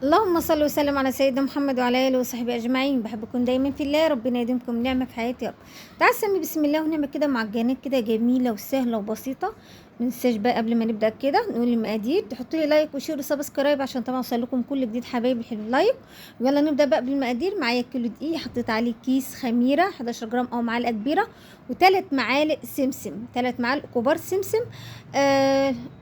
اللهم صل وسلم على سيدنا محمد وعلى اله وصحبه اجمعين. بحبكم دايما في الله، ربنا يديمكم نعمه في حياتي يا رب. تعال نسمي بسم الله ونعمل كده معجنات كده جميله وسهله وبسيطه. مننساش بقى قبل ما نبدا كده نقول المقادير، تحطوا لي لايك وشير وسبسكرايب عشان طبعا اوصلكم كل جديد حبايبي الحلو لايك. يلا نبدا بقى بالمقادير. معايا كيلو دقيق، حطيت عليه كيس خميره 11 جرام او معلقه كبيره، وثلاث معالق سمسم، 3 معالق كبار سمسم،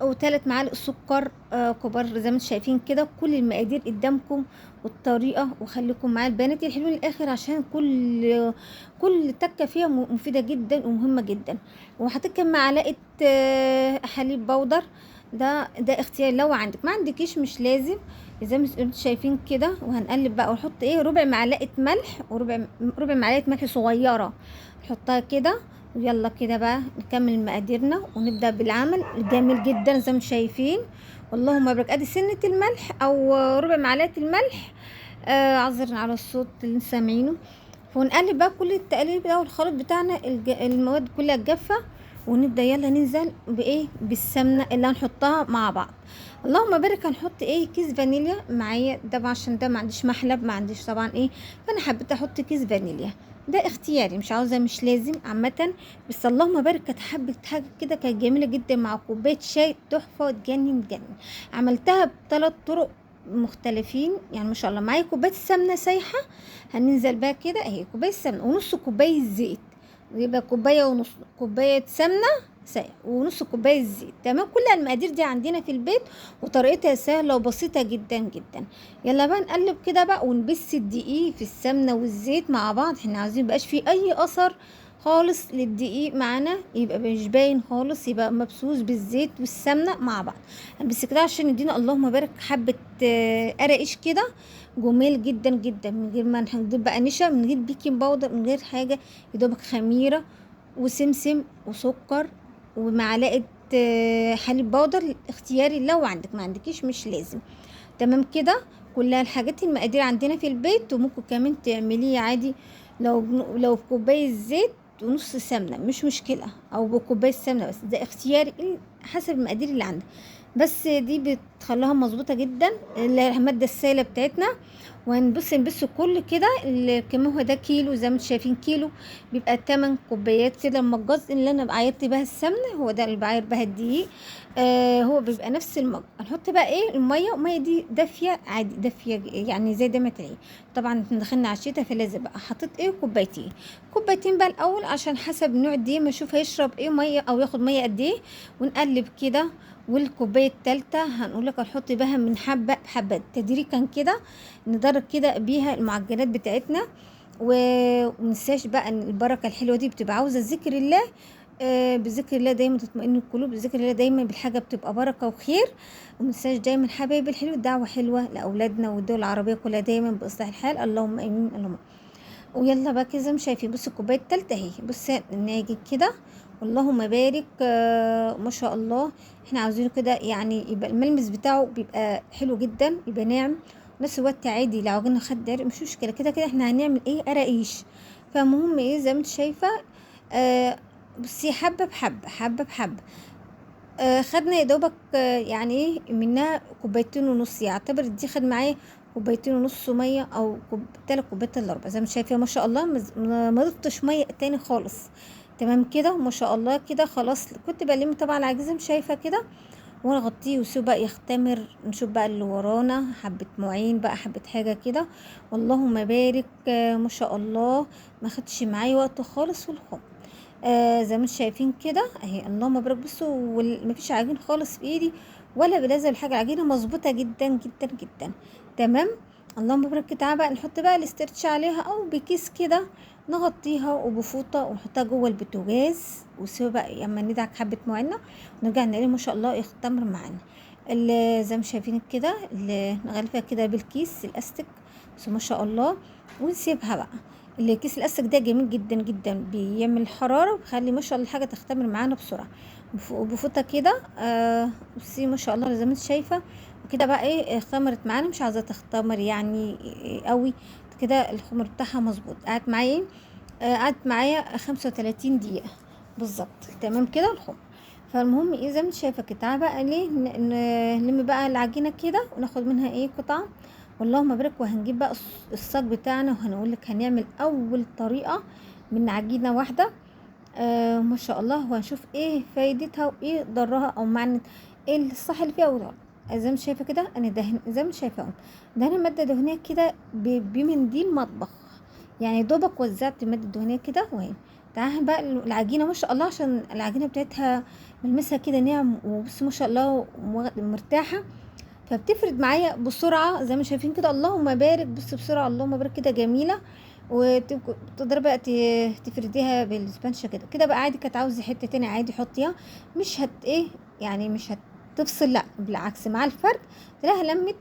وثلاث معالق سكر كبار زي ما انتم شايفين كده. كل المقادير قدامكم والطريقه، وخليكم معايا البنات الحلوين للاخر عشان كل تكه فيها مفيده جدا ومهمه جدا. وحطيت كام معلقه حليب بودر. ده اختيار، لو عندك ما عندكيش مش لازم زي ما انتم شايفين كده. وهنقلب بقى ونحط ربع معلقه ملح، ربع معلقه ملح صغيره نحطها كده. ويلا كده بقى نكمل مقاديرنا ونبدأ بالعمل الجميل جدا زي ما شايفين. اللهم بارك. ادي سنة الملح او ربع معلقة الملح. عذرا على الصوت اللي سامعينه. ونقلب بقى كل التقليب ده والخلط بتاعنا المواد كلها الجافة. ونبدأ يلا ننزل بالسمنة اللي هنحطها مع بعض. اللهم بارك. هنحط كيس فانيليا معايا ده عشان ده ما عنديش محلب، ما عنديش طبعا فانا حبيت احط كيس فانيليا. ده اختياري، مش عاوزه مش لازم عامه. بس اللهم بارك كانت حبه حاجه كده كانت جميله جدا مع كوبايه شاي تحفه تجنن تجنن. عملتها بثلاث طرق مختلفين يعني ما شاء الله. معايا كوبايه السمنه سايحه، هننزل بقى كده اهي كوبايه سمنه ونص كوبايه زيت، يبقى كوبايه ونص كوبايه سمنه سايحه ونص كوبايه زيت. تمام، كل المقادير دي عندنا في البيت وطريقتها سهله وبسيطه جدا جدا. يلا بقى نقلب كده بقى ونبس الدقيق في السمنه والزيت مع بعض. احنا عايزين ميبقاش فيه اي اثر خالص للدقيق معانا، يبقى مش باين خالص، يبقى مبسوس بالزيت والسمنه مع بعض. بس كده عشان يدينا اللهم بارك حبه قرقش كده جميل جدا جدا، من غير ما نجيب بقى نشا، من غير بيكنج باودر، من غير حاجه. يدوبك خميره وسمسم وسكر ومعلقه حليب بودر اختياري، لو عندك ما عندكيش مش لازم. تمام كده. كلها الحاجات المقادير عندنا في البيت، وممكن كمان تعمليه عادي لو بكوبايه زيت ونص سمنه مش مشكله، او بكوبايه سمنه بس، ده اختياري حسب المقادير اللي عندك. بس دي بتخليها مظبوطه جدا الماده السائله بتاعتنا. نبص كل كده كمان هو ده كيلو زي ما انتم شايفين كيلو، بيبقى 8 كوبايات كده. اما الجزء اللي انا بعايرت بها السمنه هو ده اللي بعاير بها الدقيق. هو بيبقى نفس المج. هنحط بقى الميه دي دافيه عادي، دافيه يعني زي ده ما تلاقي. طبعا احنا دخلنا على الشتا فلازم بقى حطيت كوبايتين بقى الاول عشان حسب نوع الدقيق ما اشوف هيشرب ميه او ياخد ميه قد ايه. ونقلب كده. والكوبايه التالتة هنقول لك هنحط بها من حبه بحبه تدريجا كده، ندرج كده بيها المعجنات بتاعتنا. ومنساش بقى ان البركه الحلوه دي بتبقى عاوزه ذكر الله. بذكر الله دايما تطمئن القلوب، بذكر الله دايما بالحاجه بتبقى بركه وخير. ومنساش دايما حبايبي الحلو دعوه حلوه لاولادنا والدول العربيه كلها دايما باصلاح الحال، اللهم امين اللهم. ويلا بقى كده زي ما شايفين، بص الكوبايه التالتة اهي، بص ناجي كده. اللهم بارك ما شاء الله. احنا عاوزينه كده يعني يبقى الملمس بتاعه بيبقى حلو جدا، يبقى ناعم نفس الوقت عادي. لو عجننا خد دارق مش مشكله، كده كده احنا هنعمل قراقيش. فمهم زي ما انت شايفه. آه بصي حبه بحبه حبه بحبه. خدنا يا دوبك يعني منها كوبايتين ونص، يعتبر دي خد معايا كوبايتين ونص ميه او 3 كوبايات الا ربع زي ما شايفه ما شاء الله. ما ضفتش ميه تاني خالص. تمام كده وما شاء الله كده خلاص. كنت بلم طبعا العجيزه مش شايفه كده، ونغطيه وسيبه بقى يختمر. نشوف بقى اللي ورانا حبه معين بقى حبه حاجه كده. اللهم بارك ما شاء الله. ما خدش معايا وقت خالص في الخم. زي ما انتم شايفين كده اهي. اللهم بارك. بصوا مفيش عجين خالص في ايدي ولا بلزق حاجه، العجينه مظبوطه جدا جدا جدا. تمام. اللهم بارك. تعالى بقى نحط بقى الاسترتش عليها او بكيس كده، نغطيها وبفوطه ونحطها جوه البوتاجاز وسيبها بقى اما ندعك حبه معينه. ونرجع نلاقيه ما شاء الله يختمر معانا. زي ما شايفين كده نغلفها كده بالكيس الاستك بس ما شاء الله. ونسيبها بقى. الكيس الاستك ده جميل جدا جدا، بيعمل حراره وبيخلي ما شاء الله الحاجه تختمر معانا بسرعه. بفوطه كده بصي ما شاء الله زي ما انت شايفه. وكده بقى اختمرت معانا، مش عايزه تختمر يعني قوي كده. الخمر بتاعها مظبوط. قعدت معايا 35 دقيقه بالظبط. تمام كده الخمر. فالمهم زي ما انت شايفه كده. تعالى بقى نلم بقى العجينه كده وناخد منها قطعه واللهم بارك. وهنجيب بقى الصاج بتاعنا وهنقول لك هنعمل اول طريقه من عجينه واحده. ما شاء الله. وهنشوف ايه فايدتها وايه ضرها او معنى ايه الصح اللي فيها وضرها. زي ما شايفه كده انا دهن، زي ما شايفه دهن ماده دهنيه كده بمنديل مطبخ، يعني دوبك وزعت الماده الدهنيه كده. وهي تعال بقى العجينه ما شاء الله، عشان العجينه بتاعتها ملمسها كده ناعم، وبص ما شاء الله مرتاحه، فبتفرد معايا بسرعه زي ما شايفين كده. اللهم بارك. بص بسرعه اللهم بارك كده جميله. وتقدري بقى تفرديها بالسبانشة كده كده بقى عادي. كانت عاوزه حته تاني عادي حطيها، مش ايه يعني مش هتفصل، لا بالعكس مع الفرد تلاقيها لمت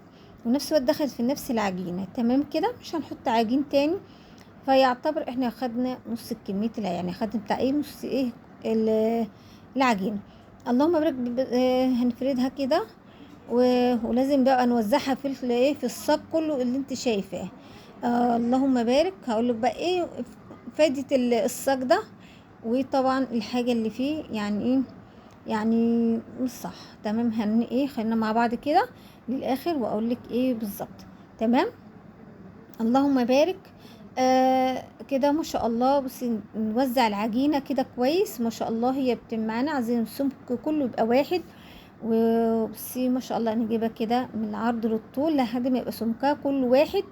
ونفس الوقت دخلت في نفس العجينه تمام كده. مش هنحط عجين تاني، فيعتبر احنا خدنا نص الكميه يعني خدنا بتاع ايه نص ايه العجينه. اللهم بارك. هنفردها كده ولازم بقى نوزعها في ايه في الصاج كله اللي انت شايفاه. اللهم بارك. هقول لك بقى ايه فايده الصاج ده، وطبعا الحاجه اللي فيه يعني ايه، يعني مش صح تمام. ايه خلينا مع بعض كده للاخر واقول لك ايه بالظبط. تمام. اللهم بارك. كده ما شاء الله. بصي نوزع العجينه كده كويس ما شاء الله. هي معانا عايزين السمك كله يبقى واحد. وبصي ما شاء الله نجيبها كده من العرض للطول لحد ما يبقى سمكها كل واحد،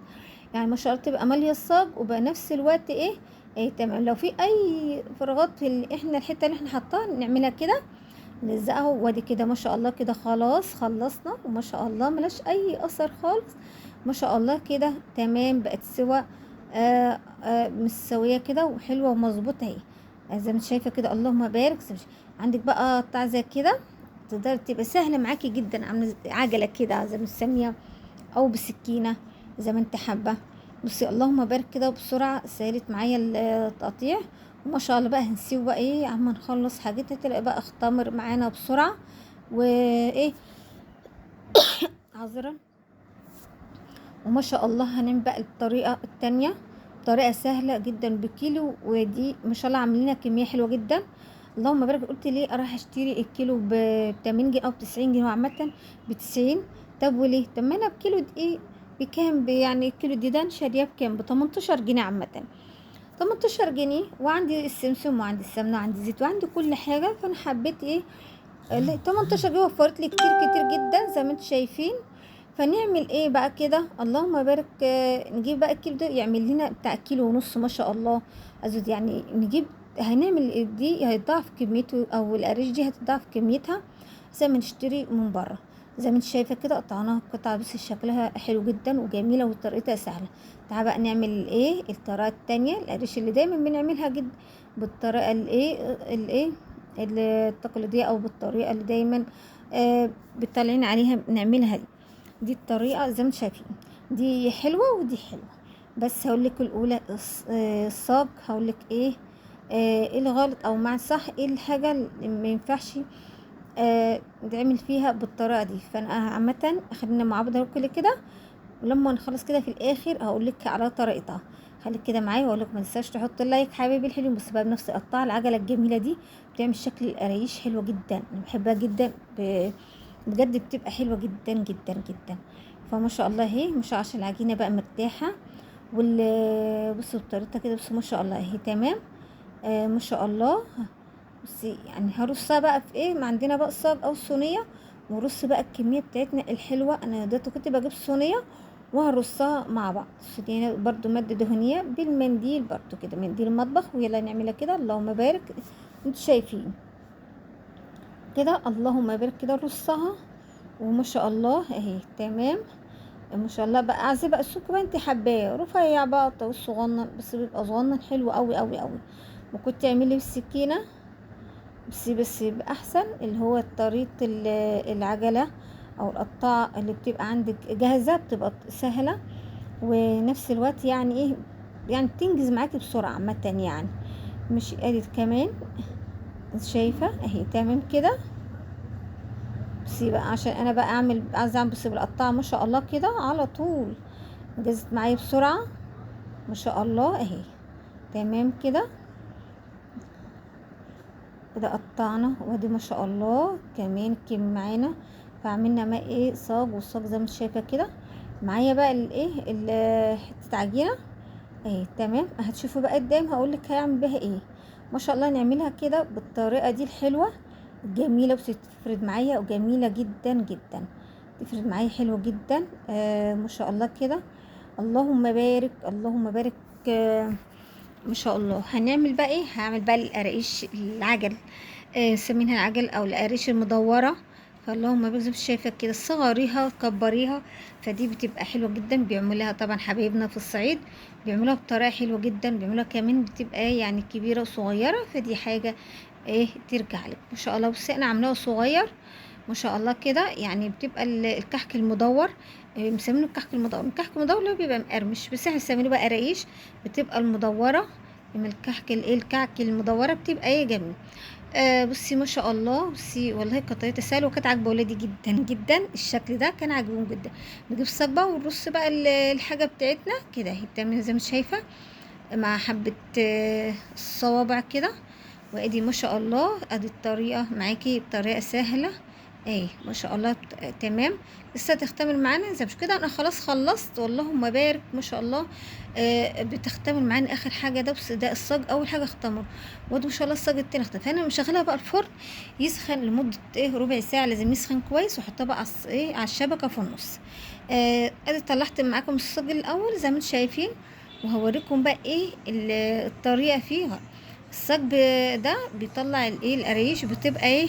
يعني ما شاء الله تبقى ماليه الصاج وبقى نفس الوقت ايه تمام. لو في اي فراغات في احنا الحته اللي احنا حاطاها نعملها كده نلزقها. وادي كده ما شاء الله كده خلاص خلصنا، وما شاء الله ملاش اي اثر خالص ما شاء الله كده تمام. بقت سوا مستويه كده وحلوه ومظبوطه اهي زي ما انت شايفه كده. اللهم بارك. عندك بقى قطع زي كده تقدر تبقى سهله معاكي جدا، عامله عجله كده زي ما نسميها، او بسكينه زي ما انت حابه. بصي اللهم بارك كده بسرعه سالت معايا التقطيع وما شاء الله. بقى هنسيبه بقى ايه عما نخلص حاجتها تلاقي بقى اختمر معانا بسرعه وايه عذرا. وما شاء الله هنعمل بقى الطريقه التانية طريقه سهله جدا بكيلو، ودي ما شاء الله عاملينها كميه حلوه جدا. اللهم بارك. قلت ليه اروح اشتري الكيلو ب 80 جنيه او 90 جنيه وعامه ب 90. طب وليه؟ طب ما انا بكيلو دقيق بكام؟ يعني الكيلو دي ده شاريه بكام؟ ب 18 جنيه عامه. 18 جنيه، وعندي السمسم وعندي السمنه وعندي الزيت وعندي كل حاجه. فانا حبيت ايه 18 جنيه وفرت لي كتير كتير جدا زي ما انتم شايفين. فنعمل ايه بقى كده اللهم بارك. نجيب بقى الكيلو ده يعمل لنا بتاع كيلو ونص ما شاء الله ازود. يعني نجيب هنعمل دي هيضاعف كميته، او القريش دي هتضاعف كميتها زي ما نشتري من بره. زي ما انت شايفه كده قطعناها قطع بس شكلها حلو جدا وجميله وطريقتها سهله. تعال بقى نعمل ايه الطريقه التانية القريش اللي دايما بنعملها جدا بالطريقه الايه التقليديه، او بالطريقه اللي دايما بتطلعين عليها نعملها دي الطريقه زي ما انتم شايفين. دي حلوه ودي حلوه. بس هقول لك الاولى الصاج هقول لك ايه الغلط او مع صح، ايه الحاجه اللي ما ينفعش نتعمل فيها بالطريقه دي. فانا عامه خلينا مع بعض كل كده، ولما نخلص كده في الاخر هقول لك على طريقتها. خليك كده معايا واقول لك ما تنساش تحط اللايك حبيبي الحلو. بس بقى بنفس قطع العجله الجميله دي بتعمل شكل القرايش حلوه جدا، انا بحبها جدا بجد بتبقى حلوه جدا جدا جدا. فما شاء الله اهي مش عشان العجينه بقى مرتاحه بصوا بطريقتها كده. بصوا ما شاء الله اهي تمام. ما شاء الله. بصي يعني هرصها بقى في ايه، ما عندنا بقى صاج او صينيه، ورص بقى الكميه بتاعتنا الحلوه. انا دلوقتي كنت بجيب صينيه وهرصها مع بعض. صينيه برضو ماده دهنيه بالمنديل برضو كده منديل المطبخ. ويلا نعملها كده اللهم بارك. انتوا شايفين كده اللهم بارك كده رصها وما شاء الله اهي تمام. ما شاء الله بقى عايزه بقى السكر بقى انت حباه رفيع بقى طويل صغنن، بس بيبقى صغنن حلو قوي قوي قوي. ممكن تعملي بالسكينه بس يبقى احسن اللي هو طريقه العجله او القطاعه اللي بتبقى عندك جاهزه بتبقى سهله ونفس الوقت يعني ايه يعني تنجز معاكي بسرعه عامه يعني. مش قادر كمان شايفه اهي تمام كده. بصي بقى عشان انا بقى عايزه اعمل بصي بالقطاعه ما شاء الله كده على طول جزت معايا بسرعه ما شاء الله اهي تمام كده. كده قطعنا وادي ما شاء الله كمان كم معانا. فعملنا ما ايه صاج والصاج زي ما انت شايفه كده معايا بقى حته عجينه اهي تمام. هتشوفوا بقى قدام هقولك هيعمل بيها ايه. ما شاء الله نعملها كده بالطريقه دي الحلوه الجميله، وتفرد معايا وجميله جدا جدا، تفرد معايا حلوه جدا. ما شاء الله كده، اللهم بارك اللهم بارك. ما شاء الله. هنعمل بقى ايه؟ هعمل بقى القراقيش العجل، سمينها العجل او القراقيش المدوره. فاللهم بارك، زي ما شايفه كده صغريها كبريها، فدي بتبقى حلوه جدا. بيعملوها طبعا حبايبنا في الصعيد، بيعملوها بطريقه حلوه جدا، بيعملوها كمان بتبقى يعني كبيره وصغيره، فدي حاجه ايه ترجع لك. ما شاء الله. بس انا عاملاها صغير ما شاء الله كده، يعني بتبقى الكحك المدور. مسمينه الكحك المدور. الكحك المدور اللي هو بيبقى مقرمش، بس احنا بنسميه بقى قراقيش. بتبقى المدوره من الكحك الكعك المدوره بتبقى ايه جميل. بصي ما شاء الله. بصي والله كانت طريقه سهله وكانت عاجبه ولادي جدا جدا. الشكل ده كان عاجبهم جدا. نجيب الصاج ونرص بقى الحاجه بتاعتنا كده، هي بتعمل زي ما شايفه مع حبه الصوابع كده. وادي ما شاء الله ادي الطريقه معاكي بطريقه سهله. ايه ما شاء الله تمام. لسه تختمر معانا زي مش كده. انا خلاص خلصت واللهم بارك ما شاء الله. بتختمر معانا اخر حاجه ده. بس ده الصاج اول حاجه اختمر، وده ما شاء الله الصاج التاني اختمر. فانا مشغلها بقى الفرن يسخن لمده ربع ساعه. لازم يسخن كويس، واحطها بقى على الشبكه في النص. ادي طلعت معاكم الصاج الاول زي ما انتم شايفين، وهوريكم بقى الطريقه فيها. الصاج ده بيطلع القرايش بتبقى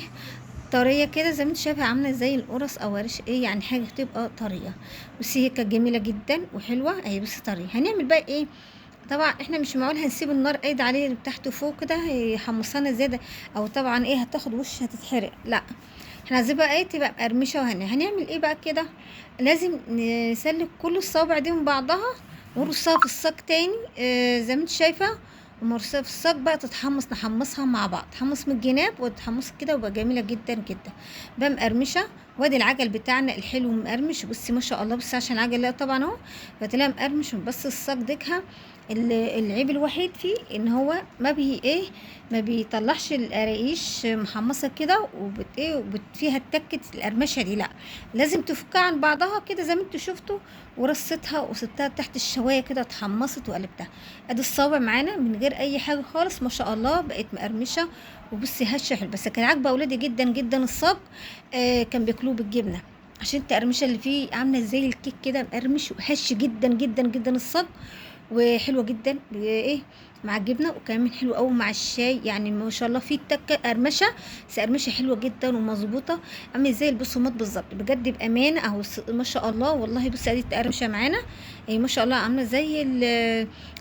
طريه كده زي ما انت شايفه، عامله زي القرص او ورش يعني حاجه تبقى طريه. بصي هي كانت جميله جدا وحلوه اهي. بصي طريه. هنعمل بقى طبعا احنا مش معقول هنسيب النار قايده عليه اللي تحته فوق كده هيحمصنا زياده، او طبعا هتاخد وش هتتحرق. لا احنا عايزين بقى تبقى مقرمشه. هنعمل بقى كده. لازم نسلك كل الصوابع دي من بعضها ونرصها في الصاج تاني زي ما انت شايفه. ومرصها في الصاج بقى تتحمص، نحمصها مع بعض، تحمص من الجناب وتحمص كده وبقى جميله جدا جدا بقى مقرمشه. وادي العجل بتاعنا الحلو مقرمش. بصي ما شاء الله. بس عشان العجل لا طبعا اهو فتلاقيها مقرمش. بس الصاج ديكها العيب الوحيد فيه ان هو ما بيطلعش القراقيش محمصه كده فيها التكه القرمشه دي. لا لازم تفكها عن بعضها كده زي ما انتوا شفتوا، ورصتها وسبتها تحت الشوايه كده اتحمصت وقلبتها. ادي الصوابع معانا من غير اي حاجه خالص ما شاء الله بقت مقرمشه. وبصي هشه حلو. بس كان عاجبه اولادي جدا جدا الصاج. كان بياكلوه بالجبنه عشان التقرمشه اللي فيه عامله زي الكيك كده مقرمش وهش جدا جدا جدا الصاج. وحلوه جدا مع الجبنه، وكمان حلو قوي مع الشاي. يعني ما شاء الله في تكه قرمشه، بس قرمشه حلوه جدا ومظبوطه، عامل زي البصمات بالظبط بجد بامانه اهو. ما شاء الله والله. بصي ادي القرمشه معانا ما شاء الله عامله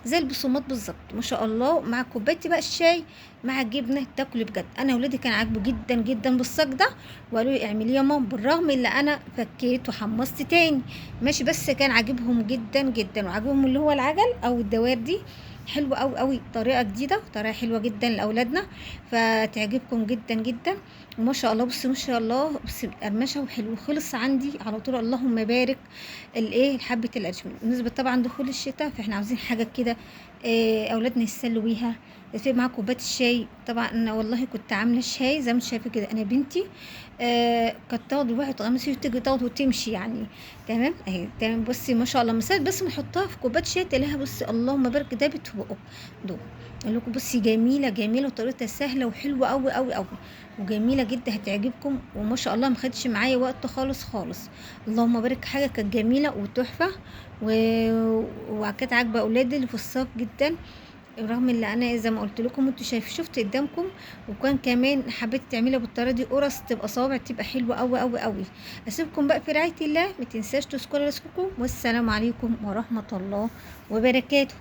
زي البصمات بالظبط ما شاء الله. مع كوبايه بقى الشاي مع الجبنه تاكلي بجد. انا ولادي كان عاجبه جدا جدا بالصاج ده، وقالوا لي اعمليه يا ماما، بالرغم اللي انا فكيت وحمصت تاني ماشي. بس كان عاجبهم جدا جدا، وعاجبهم اللي هو العجل او الدوائر دي حلوه قوي قوي. طريقه جديده وطريقه حلوه جدا لاولادنا، فتعجبكم جدا جدا. وما شاء الله. بصي ما شاء الله. بصي قرمشه وحلو. خلص عندي على طول اللهم بارك حبه القرش. بالنسبه طبعا دخول الشتاء فاحنا عاوزين حاجه كده اولادنا يسلوا بيها. في معاها كوبايه الشاي. طبعا انا والله كنت عامله الشاي زي ما انت شايفه كده. انا بنتي كانت تاخد واحد تغمس تيجي تاخد وتمشي يعني. تمام اهي تمام. بصي ما شاء الله مسات بس نحطها في كوبايه شاي تلاقيها بصي اللهم بارك دابت في بقك دول. اقول لكم بصي جميله جميله وطريقتها سهله وحلوه قوي قوي قوي وجميله جدا هتعجبكم. وما شاء الله ما خدش معايا وقت خالص خالص. اللهم بارك. حاجه كانت جميله وتحفه وكانت عاجبه اولادي اللي في الصاج جدا، رغم اللي انا زي ما قلت لكم انتوا شفت قدامكم. وكان كمان حبيت تعملها بالطريقه دي قرص تبقى صوابع تبقى حلوه قوي قوي قوي. اسيبكم بقى في رعايه الله. ما تنساش تذكروا رزقكم، والسلام عليكم ورحمه الله وبركاته.